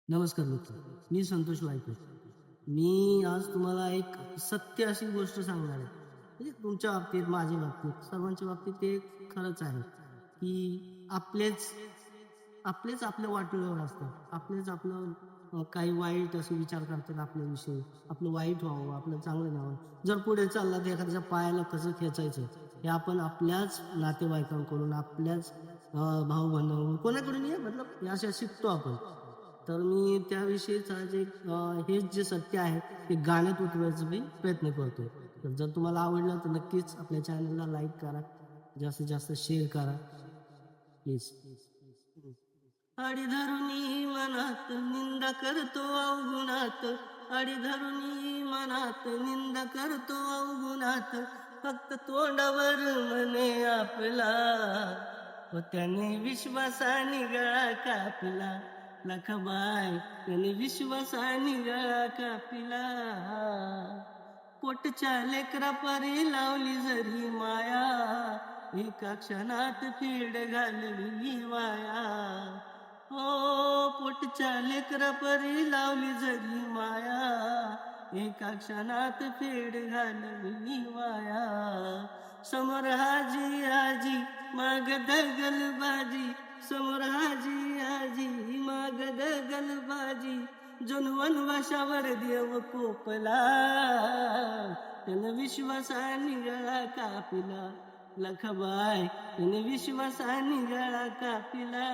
नमस्कार मित्र. मी संतोष वायकर. मी आज तुम्हाला एक सत्य अशी गोष्ट सांगणार आहे. म्हणजे तुमच्या बाबतीत, माझ्या बाबतीत, सर्वांच्या बाबतीत ते खरंच आहे, की आपलेच आपल्या वाटोळ्यावर असतात. आपलेच आपलं काही वाईट असे विचार करतात आपल्याविषयी. आपलं वाईट व्हावं, आपलं चांगलं नाही व्हावं. जर पुढे चालला तर एखाद्याच्या पायाला कसं खेचायचं, हे आपण आपल्याच नातेवाईकांकडून, आपल्याच भाऊ-बंधांकडून कोणाकडूनही मतलब हे अशा शिकतो आपण. तर मी त्याविषयीच आज हेच जे सत्य आहे, ते गाण्यात उतरवायचा मी प्रयत्न करतोय. तर जर तुम्हाला आवडलं तर नक्कीच आपल्या चॅनलला लाईक करा. जास्तीत जास्त शेअर करा प्लीज. आडी धरुनी मनात निंदा करतो अवगुणात, आडी धरुनी मनात निंदा करतो अवगुणात, फक्त तोंडावर म्हणे आपला, व त्याने विश्वासाने गळा कापला. लखाबाई त्याने विश्वासाने गळा कापला. पोटच्या लेकरापारी लावली जरी माया, एका क्षणात फीड घालवी वाया. हो, पोटच्या लेकरापरी लावली जरी माया, एका क्षणात फेड घालवी वाया. समोर हाजी आजी माग दगलबाजी, समोर हाजी आजी माग दगलबाजी, जण वनवाशावर देव कोपला, त्यानं विश्वासाने गळा कापला. लखाबाई त्याने विश्वासाने गळा कापला.